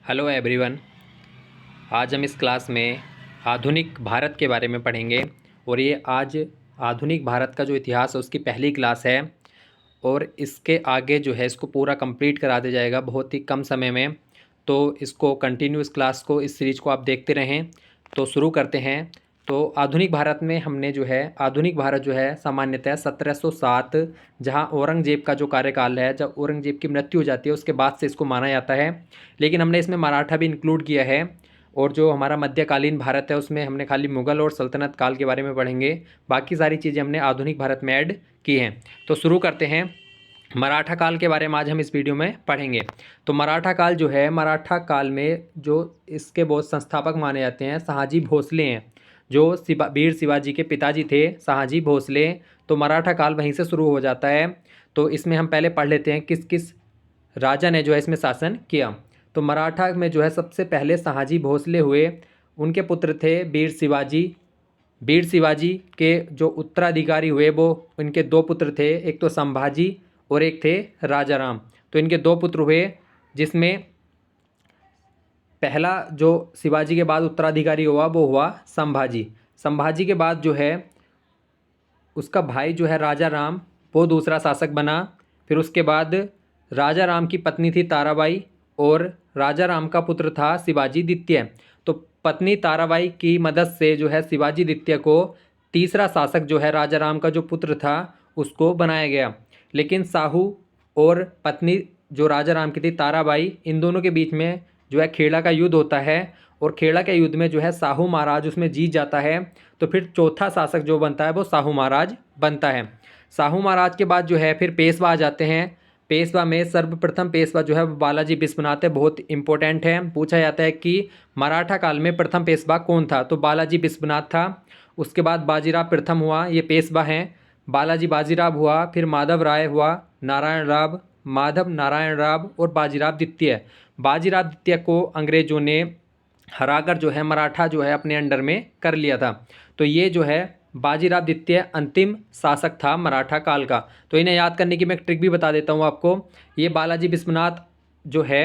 Hello everyone. आज हम इस क्लास में आधुनिक भारत के बारे में पढ़ेंगे और ये आज आधुनिक भारत का जो इतिहास है उसकी पहली क्लास है और इसके आगे जो है इसको पूरा कंप्लीट करा दिया जाएगा बहुत ही कम समय में। तो इसको कंटिन्यू इस क्लास को इस सीरीज़ को आप देखते रहें। तो शुरू करते हैं। तो आधुनिक भारत में हमने जो है आधुनिक भारत जो है सामान्यतः 1707 जहां औरंगजेब का जो कार्यकाल है, जब औरंगजेब की मृत्यु हो जाती है उसके बाद से इसको माना जाता है। लेकिन हमने इसमें मराठा भी इंक्लूड किया है और जो हमारा मध्यकालीन भारत है उसमें हमने खाली मुग़ल और सल्तनत काल के बारे में पढ़ेंगे। बाकी सारी चीज़ें हमने आधुनिक भारत में ऐड की हैं। तो शुरू करते हैं। मराठा काल के बारे में आज हम इस वीडियो में पढ़ेंगे। तो मराठा काल जो है, मराठा काल में जो इसके बहुत संस्थापक माने जाते हैं शहाजी भोसले हैं, जो वीर शिवाजी के पिताजी थे शहाजी भोसले। तो मराठा काल वहीं से शुरू हो जाता है। तो इसमें हम पहले पढ़ लेते हैं किस किस राजा ने जो है इसमें शासन किया। तो मराठा में जो है सबसे पहले शहाजी भोसले हुए। उनके पुत्र थे वीर शिवाजी। वीर शिवाजी के जो उत्तराधिकारी हुए वो इनके दो पुत्र थे, एक तो संभाजी और एक थे राजा राम। तो इनके दो पुत्र हुए, जिसमें पहला जो शिवाजी के बाद उत्तराधिकारी हुआ वो हुआ संभाजी। संभाजी के बाद जो है उसका भाई जो है राजा राम, वो दूसरा शासक बना। फिर उसके बाद राजा राम की पत्नी थी ताराबाई और राजा राम का पुत्र था शिवाजी द्वितीय। तो पत्नी ताराबाई की मदद से जो है शिवाजी द्वितीय को तीसरा शासक जो है राजा राम का जो पुत्र था उसको बनाया गया। लेकिन साहू और पत्नी जो राजा राम की थी ताराबाई, इन दोनों के बीच में जो है खेड़ा का युद्ध होता है और खेड़ा के युद्ध में जो है साहू महाराज उसमें जीत जाता है। तो फिर चौथा शासक जो बनता है वो साहू महाराज बनता है। साहू महाराज के बाद जो है फिर पेशवा आ जाते हैं। पेशवा में सर्वप्रथम पेशवा जो है वो बालाजी विश्वनाथ है, बहुत इंपॉर्टेंट है। पूछा जाता है कि मराठा काल में प्रथम पेशवा कौन था, तो बालाजी विश्वनाथ था। उसके बाद बाजीराव प्रथम हुआ, ये पेशवा हैं। बालाजी बाजीराव हुआ, फिर माधव राय हुआ, नारायण राव, माधव नारायण राव और बाजीराव द्वितीय। बाजीराव द्वितीय को अंग्रेजों ने हराकर जो है मराठा जो है अपने अंडर में कर लिया था। तो ये जो है बाजीराव द्वितीय अंतिम शासक था मराठा काल का। तो इन्हें याद करने की मैं एक ट्रिक भी बता देता हूँ आपको। ये बालाजी विश्वनाथ जो है,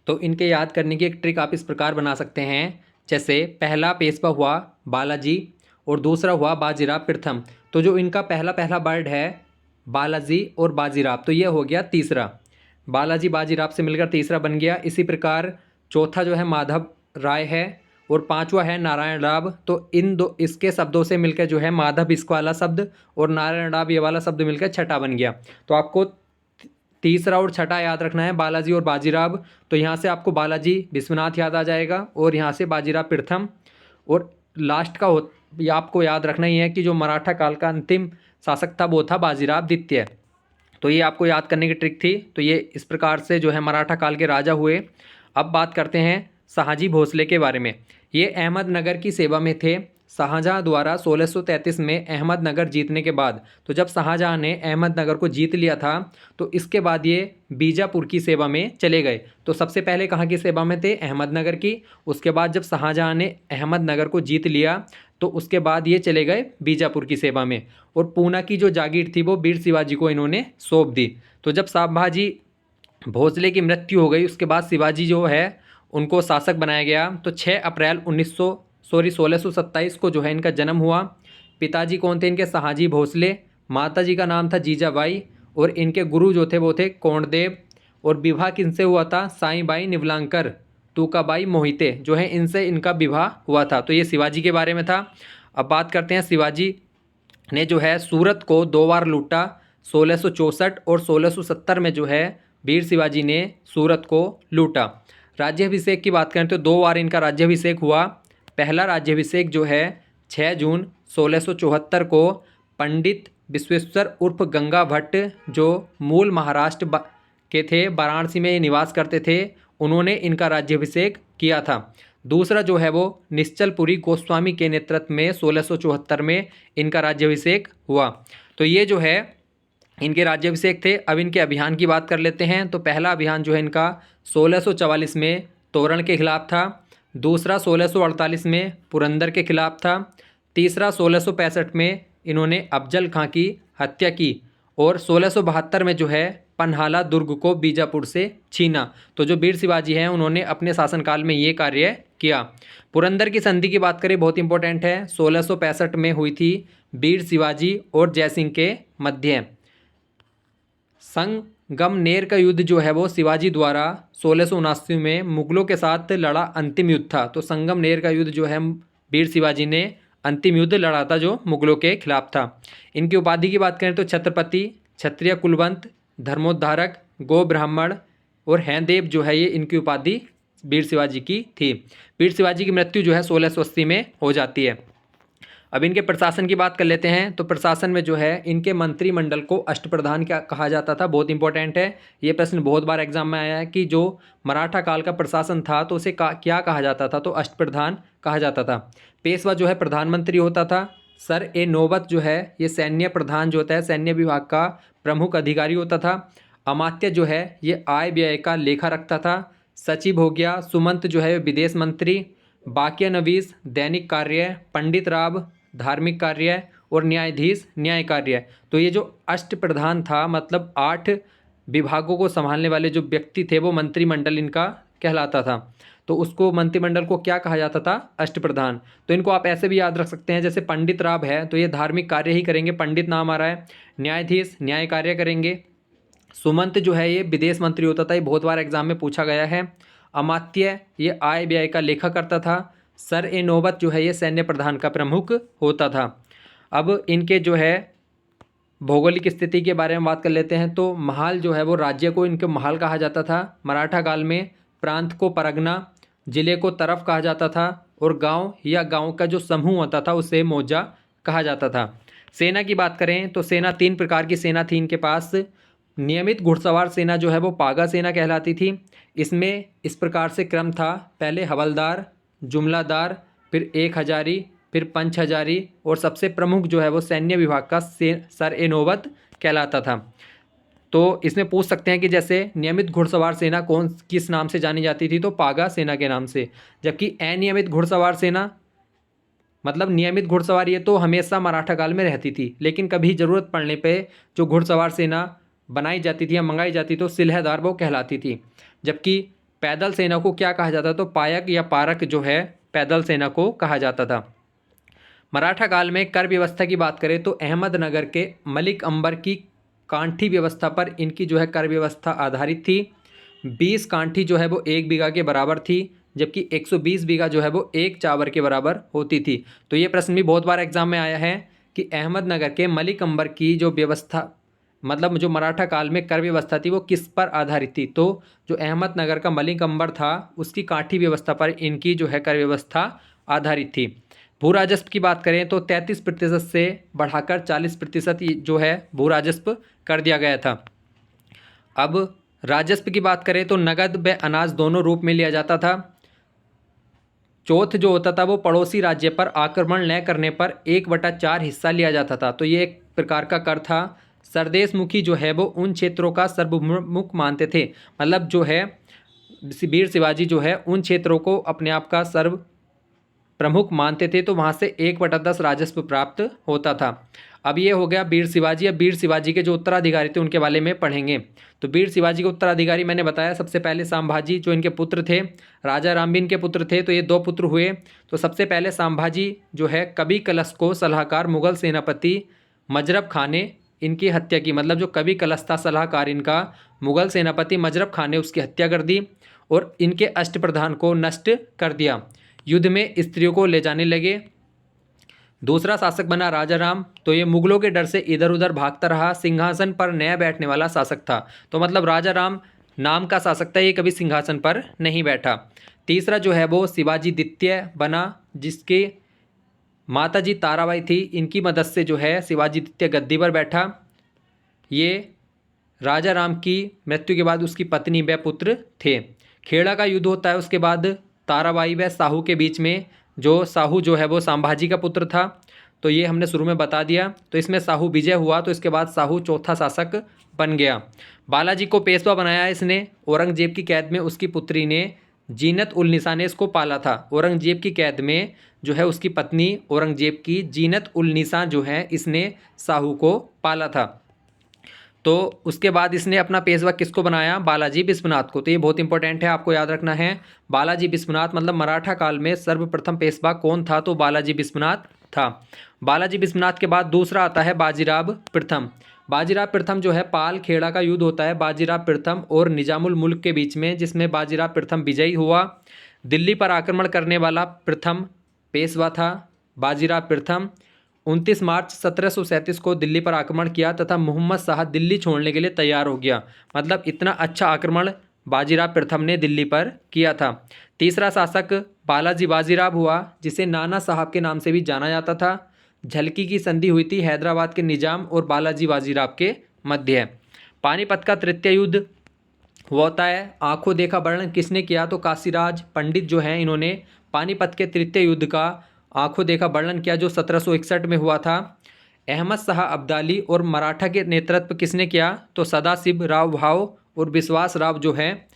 तो इनके याद करने की एक ट्रिक आप इस प्रकार बना सकते हैं। जैसे पहला पेशवा हुआ बालाजी और दूसरा हुआ बाजीराव प्रथम। तो जो इनका पहला पहला वर्ड है बालाजी और बाजीराव, तो ये हो गया तीसरा। बालाजी बाजीराव से मिलकर तीसरा बन गया। इसी प्रकार चौथा जो है माधव राय है और पांचवा है नारायण राव। तो इन दो इसके शब्दों से मिलकर जो है माधव इसका वाला शब्द और नारायण राव ये वाला शब्द मिलकर छठा बन गया। तो आपको तीसरा और छठा याद रखना है, बालाजी और बाजीराव। तो यहाँ से आपको बालाजी विश्वनाथ याद आ जाएगा और यहाँ से बाजीराव प्रथम। और लास्ट का ये आपको याद रखना ही है कि जो मराठा काल का अंतिम शासक था वो था बाजीराव द्वितीय। तो ये आपको याद करने की ट्रिक थी। तो ये इस प्रकार से जो है मराठा काल के राजा हुए। अब बात करते हैं शहाजी भोसले के बारे में। ये अहमदनगर की सेवा में थे। शाहजहाँ द्वारा 1633 में अहमदनगर जीतने के बाद, तो जब शाहजहाँ ने अहमदनगर को जीत लिया था तो इसके बाद ये बीजापुर की सेवा में चले गए। तो सबसे पहले कहाँ की सेवा में थे? अहमदनगर की। उसके बाद जब शाहजहाँ ने अहमदनगर को जीत लिया तो उसके बाद ये चले गए बीजापुर की सेवा में और पूना की जो जागीर थी वो वीर शिवाजी को इन्होंने सौंप दी। तो जब संभाजी भोसले की मृत्यु हो गई उसके बाद शिवाजी जो है उनको शासक बनाया गया। तो 6 अप्रैल 1627 को जो है इनका जन्म हुआ। पिताजी कौन थे इनके? शहाजी भोसले। माताजी का नाम था जीजाबाई और इनके गुरु जो थे वो थे कोंडदेव। और विवाह किनसे हुआ था? साईबाई निवलांकर, तूकाबाई मोहिते जो है इनसे इनका विवाह हुआ था। तो ये शिवाजी के बारे में था। अब बात करते हैं शिवाजी ने जो है सूरत को 2 बार लूटा। 1664 और 1670 में जो है वीर शिवाजी ने सूरत को लूटा। राज्याभिषेक की बात करें तो 2 बार इनका राज्याभिषेक हुआ। पहला राज्याभिषेक जो है 6 जून 1674 को पंडित विश्वेश्वर उर्फ गंगा भट्ट, जो मूल महाराष्ट्र के थे, वाराणसी में निवास करते थे, उन्होंने इनका राज्याभिषेक किया था। दूसरा जो है वो निश्चलपुरी गोस्वामी के नेतृत्व में 1674 में इनका राज्याभिषेक हुआ। तो ये जो है इनके राज्याभिषेक थे। अब इनके अभियान की बात कर लेते हैं। तो पहला अभियान जो है इनका 1644 में तोरण के खिलाफ था। दूसरा 1648 में पुरंदर के खिलाफ था। तीसरा 1665 में इन्होंने अफजल खां की हत्या की और 1672 में जो है पन्हाला दुर्ग को बीजापुर से छीना। तो जो वीर शिवाजी हैं उन्होंने अपने शासनकाल में ये कार्य किया। पुरंदर की संधि की बात करें, बहुत इंपॉर्टेंट है, 1665 में हुई थी वीर शिवाजी और जयसिंह के मध्य। संगमनेर का युद्ध जो है वो शिवाजी द्वारा 1679 में मुगलों के साथ लड़ा अंतिम युद्ध था। तो संगमनेर का युद्ध जो है वीर शिवाजी ने अंतिम युद्ध लड़ा था जो मुगलों के खिलाफ था। इनकी उपाधि की बात करें तो छत्रपति, क्षत्रिय कुलवंत, धर्मोद्धारक, गो ब्राह्मण और हैंदेव जो है ये इनकी उपाधि वीर शिवाजी की थी। वीर शिवाजी की मृत्यु जो है 1680 में हो जाती है। अब इनके प्रशासन की बात कर लेते हैं। तो प्रशासन में जो है इनके मंत्रिमंडल को अष्टप्रधान क्या कहा जाता था, बहुत इंपॉर्टेंट है ये प्रश्न, बहुत बार एग्जाम में आया है कि जो मराठा काल का प्रशासन था तो उसे क्या कहा जाता था, तो अष्टप्रधान कहा जाता था। पेशवा जो है प्रधानमंत्री होता था। सर ए नौबत जो है ये सैन्य प्रधान जो होता है, सैन्य विभाग का प्रमुख अधिकारी होता था। अमात्य जो है ये आय व्यय का लेखा रखता था। सचिव हो गया, सुमंत जो है विदेश मंत्री, बाकिया नवीस दैनिक कार्य, पंडित राव धार्मिक कार्य और न्यायाधीश न्याय कार्य। तो ये जो अष्टप्रधान था मतलब 8 विभागों को संभालने वाले जो व्यक्ति थे वो मंत्रिमंडल इनका कहलाता था। तो उसको मंत्रिमंडल को क्या कहा जाता था, अष्टप्रधान। तो इनको आप ऐसे भी याद रख सकते हैं, जैसे पंडित राव है तो ये धार्मिक कार्य ही करेंगे, पंडित नाम आ रहा है। न्यायाधीश न्याय कार्य करेंगे। सुमंत जो है ये विदेश मंत्री होता था, ये बहुत बार एग्जाम में पूछा गया है। अमात्य ये आय व्यय का लेखा करता था। सर ए नौबत जो है ये सैन्य प्रधान का प्रमुख होता था। अब इनके जो है भौगोलिक स्थिति के बारे में बात कर लेते हैं। तो महाल जो है वो राज्य को इनके महाल कहा जाता था मराठा काल में, प्रांत को परगना, जिले को तरफ कहा जाता था और गांव या गांव का जो समूह होता था उसे मौजा कहा जाता था। सेना की बात करें तो सेना 3 प्रकार की सेना थी इनके पास। नियमित घुड़सवार सेना जो है वो पागा सेना कहलाती थी। इसमें इस प्रकार से क्रम था, पहले हवलदार, जुमलादार, फिर 1 हजारी, फिर 5 हजारी और सबसे प्रमुख जो है वो सैन्य विभाग का सर ए नौबत कहलाता था। तो इसमें पूछ सकते हैं कि जैसे नियमित घुड़सवार सेना किस नाम से जानी जाती थी, तो पागा सेना के नाम से। जबकि अनियमित घुड़सवार सेना मतलब नियमित घुड़सवार ये तो हमेशा मराठा काल में रहती थी, लेकिन कभी ज़रूरत पड़ने पे जो घुड़सवार सेना बनाई जाती थी या मंगाई जाती तो सिलहदार वो कहलाती थी। जबकि पैदल सेना को क्या कहा जाता, तो पायक या पारक जो है पैदल सेना को कहा जाता था। मराठा काल में कर व्यवस्था की बात करें तो अहमदनगर के मलिक अंबर की कांठी व्यवस्था पर इनकी जो है कर व्यवस्था आधारित थी। 20 कांठी जो है वो 1 बीघा के बराबर थी, जबकि 120 बीघा जो है वो 1 चावर के बराबर होती थी। तो ये प्रश्न भी बहुत बार एग्जाम में आया है कि अहमदनगर के मलिक अंबर की जो व्यवस्था मतलब जो मराठा काल में कर व्यवस्था थी वो किस पर आधारित थी, तो जो अहमदनगर का मलिक अंबर था उसकी काठी व्यवस्था पर इनकी जो है कर व्यवस्था आधारित थी। भू राजस्व की बात करें तो 33% से बढ़ाकर 40% जो है भू राजस्व कर दिया गया था। अब राजस्व की बात करें तो नगद व अनाज दोनों रूप में लिया जाता था। चौथ जो होता था वो पड़ोसी राज्य पर आक्रमण न करने पर 1/4 हिस्सा लिया जाता था। तो ये एक प्रकार का कर था। सरदेशमुखी जो है वो उन क्षेत्रों का सर्वमुख मानते थे, मतलब जो है वीर शिवाजी जो है उन क्षेत्रों को अपने आप का सर्व प्रमुख मानते थे, तो वहाँ से 1/10 राजस्व प्राप्त होता था। अब ये हो गया वीर शिवाजी। अब वीर शिवाजी के जो उत्तराधिकारी थे उनके बारे में पढ़ेंगे। तो वीर शिवाजी के उत्तराधिकारी मैंने बताया, सबसे पहले संभाजी जो इनके पुत्र थे, राजा राम भी इनके पुत्र थे, तो ये 2 पुत्र हुए। तो सबसे पहले संभाजी जो है कवि कलश को सलाहकार मुगल सेनापति मजरब खान ने इनकी हत्या की, मतलब जो कवि कलश था सलाहकार इनका, मुगल सेनापति मजरब खान ने उसकी हत्या कर दी और इनके अष्टप्रधान को नष्ट कर दिया। युद्ध में स्त्रियों को ले जाने लगे। दूसरा शासक बना राजा राम, तो ये मुगलों के डर से इधर उधर भागता रहा, सिंहासन पर नया बैठने वाला शासक था। तो मतलब राजा राम नाम का शासक था, ये कभी सिंहासन पर नहीं बैठा। तीसरा जो है वो शिवाजी द्वितीय बना, जिसके माताजी ताराबाई थी, इनकी मदद से जो है शिवाजी द्वितीय गद्दी पर बैठा। ये राजा राम की मृत्यु के बाद उसकी पत्नी व पुत्र थे। खेड़ा का युद्ध होता है, उसके बाद ताराबाई व साहू के बीच में, जो साहू जो है वो संभाजी का पुत्र था, तो ये हमने शुरू में बता दिया। तो इसमें साहू विजय हुआ, तो इसके बाद साहू चौथा शासक बन गया। बालाजी को पेशवा बनाया इसने। औरंगजेब की कैद में उसकी पुत्री ने जीनत उल निसा ने इसको पाला था। औरंगजेब की कैद में जो है उसकी पत्नी औरंगजेब की जीनत उल निसा जो है इसने साहू को पाला था। तो उसके बाद इसने अपना पेशवा किसको बनाया, बालाजी विश्वनाथ को। तो ये बहुत इंपॉर्टेंट है, आपको याद रखना है। बालाजी विश्वनाथ मतलब मराठा काल में सर्वप्रथम पेशवा कौन था, तो बालाजी विश्वनाथ था। बालाजी विश्वनाथ के बाद दूसरा आता है बाजीराव प्रथम। बाजीराव प्रथम जो है पाल खेड़ा का युद्ध होता है बाजीराव प्रथम और निजामुल मुल्क के बीच में, जिसमें बाजीराव प्रथम विजयी हुआ। दिल्ली पर आक्रमण करने वाला प्रथम पेशवा था बाजीराव प्रथम। 29 मार्च 1737 को दिल्ली पर आक्रमण किया तथा मोहम्मद शाह दिल्ली छोड़ने के लिए तैयार हो गया। मतलब इतना अच्छा आक्रमण बाजीराव प्रथम ने दिल्ली पर किया था। तीसरा शासक बालाजी बाजीराव हुआ, जिसे नाना साहब के नाम से भी जाना जाता था। झलकी की संधि हुई थी हैदराबाद के निजाम और बालाजी बाजीराव के मध्य। पानीपत का तृतीय युद्ध होता है। आंखों देखा वर्णन किसने किया, तो काशीराज पंडित जो हैं इन्होंने पानीपत के तृतीय युद्ध का आंखों देखा वर्णन किया, जो 1761 में हुआ था। अहमद शाह अब्दाली और मराठा के नेतृत्व किसने किया, तो सदाशिव राव भाव और विश्वास राव जो है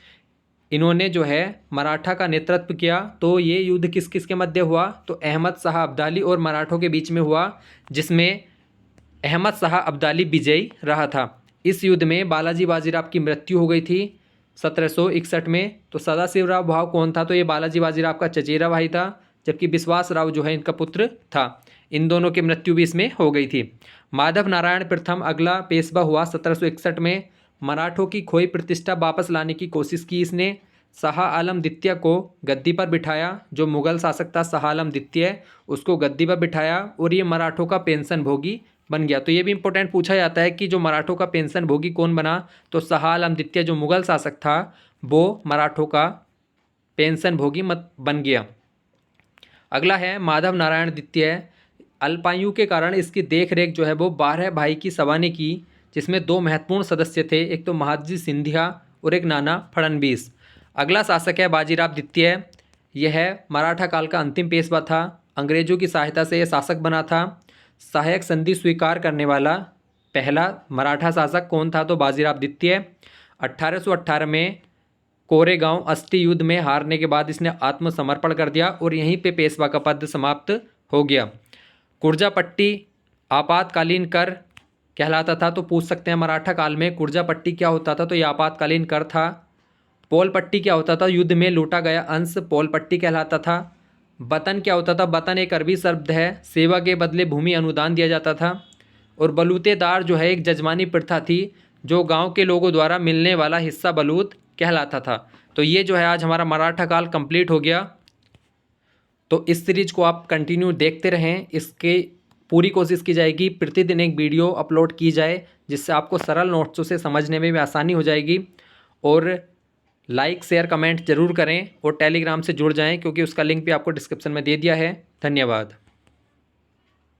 इन्होंने जो है मराठा का नेतृत्व किया। तो ये युद्ध किस किस के मध्य हुआ, तो अहमद शाह अब्दाली और मराठों के बीच में हुआ, जिसमें अहमद शाह अब्दाली विजयी रहा था। इस युद्ध में बालाजी बाजीराव की मृत्यु हो गई थी 1761 में। तो सदाशिवराव भाव कौन था, तो ये बालाजी बाजीराव का चचेरा भाई था, जबकि विश्वास राव जो है इनका पुत्र था। इन दोनों की मृत्यु भी इसमें हो गई थी। माधव नारायण प्रथम अगला पेशवा हुआ 1761 में। मराठों की खोई प्रतिष्ठा वापस लाने की कोशिश की इसने। शाह आलम द्वितीय को गद्दी पर बिठाया, जो मुगल शासक था शाह आलम द्वितीय, उसको गद्दी पर बिठाया और ये मराठों का पेंशन भोगी बन गया। तो ये भी इंपॉर्टेंट पूछा जाता है कि जो मराठों का पेंशन भोगी कौन बना, तो शाह आलम द्वितीय जो मुगल शासक था वो मराठों का पेंशन भोगी मत बन गया। अगला है माधव नारायण द्वितीय। अल्पायु के कारण इसकी देखरेख जो है वो 12 भाई की सभा ने की, जिसमें 2 महत्वपूर्ण सदस्य थे, एक तो महादजी सिंधिया और एक नाना फडणवीस। अगला शासक है बाजीराव द्वितीय। यह मराठा काल का अंतिम पेशवा था। अंग्रेजों की सहायता से यह शासक बना था। सहायक संधि स्वीकार करने वाला पहला मराठा शासक कौन था, तो बाजीराव द्वितीय। 1818 में कोरेगांव अस्टी युद्ध में हारने के बाद इसने आत्मसमर्पण कर दिया और यहीं पे पेशवा का पद समाप्त हो गया। कुर्जापट्टी आपातकालीन कर कहलाता था। तो पूछ सकते हैं मराठा काल में कुर्जापट्टी क्या होता था, तो ये आपातकालीन कर था। पोलपट्टी क्या होता था, युद्ध में लूटा गया अंश पोलपट्टी कहलाता था। बतन क्या होता था, बतन एक अरबी शब्द है, सेवा के बदले भूमि अनुदान दिया जाता था। और बलूतेदार जो है एक जजमानी प्रथा थी, जो गांव के लोगों द्वारा मिलने वाला हिस्सा बलूत कहलाता था। तो ये जो है आज हमारा मराठा काल कंप्लीट हो गया। तो इस सीरीज को आप कंटिन्यू देखते रहें। इसके पूरी कोशिश की जाएगी प्रतिदिन एक वीडियो अपलोड की जाए, जिससे आपको सरल नोट्सों से समझने में भी आसानी हो जाएगी। और लाइक शेयर कमेंट जरूर करें और टेलीग्राम से जुड़ जाएं, क्योंकि उसका लिंक भी आपको डिस्क्रिप्शन में दे दिया है। धन्यवाद।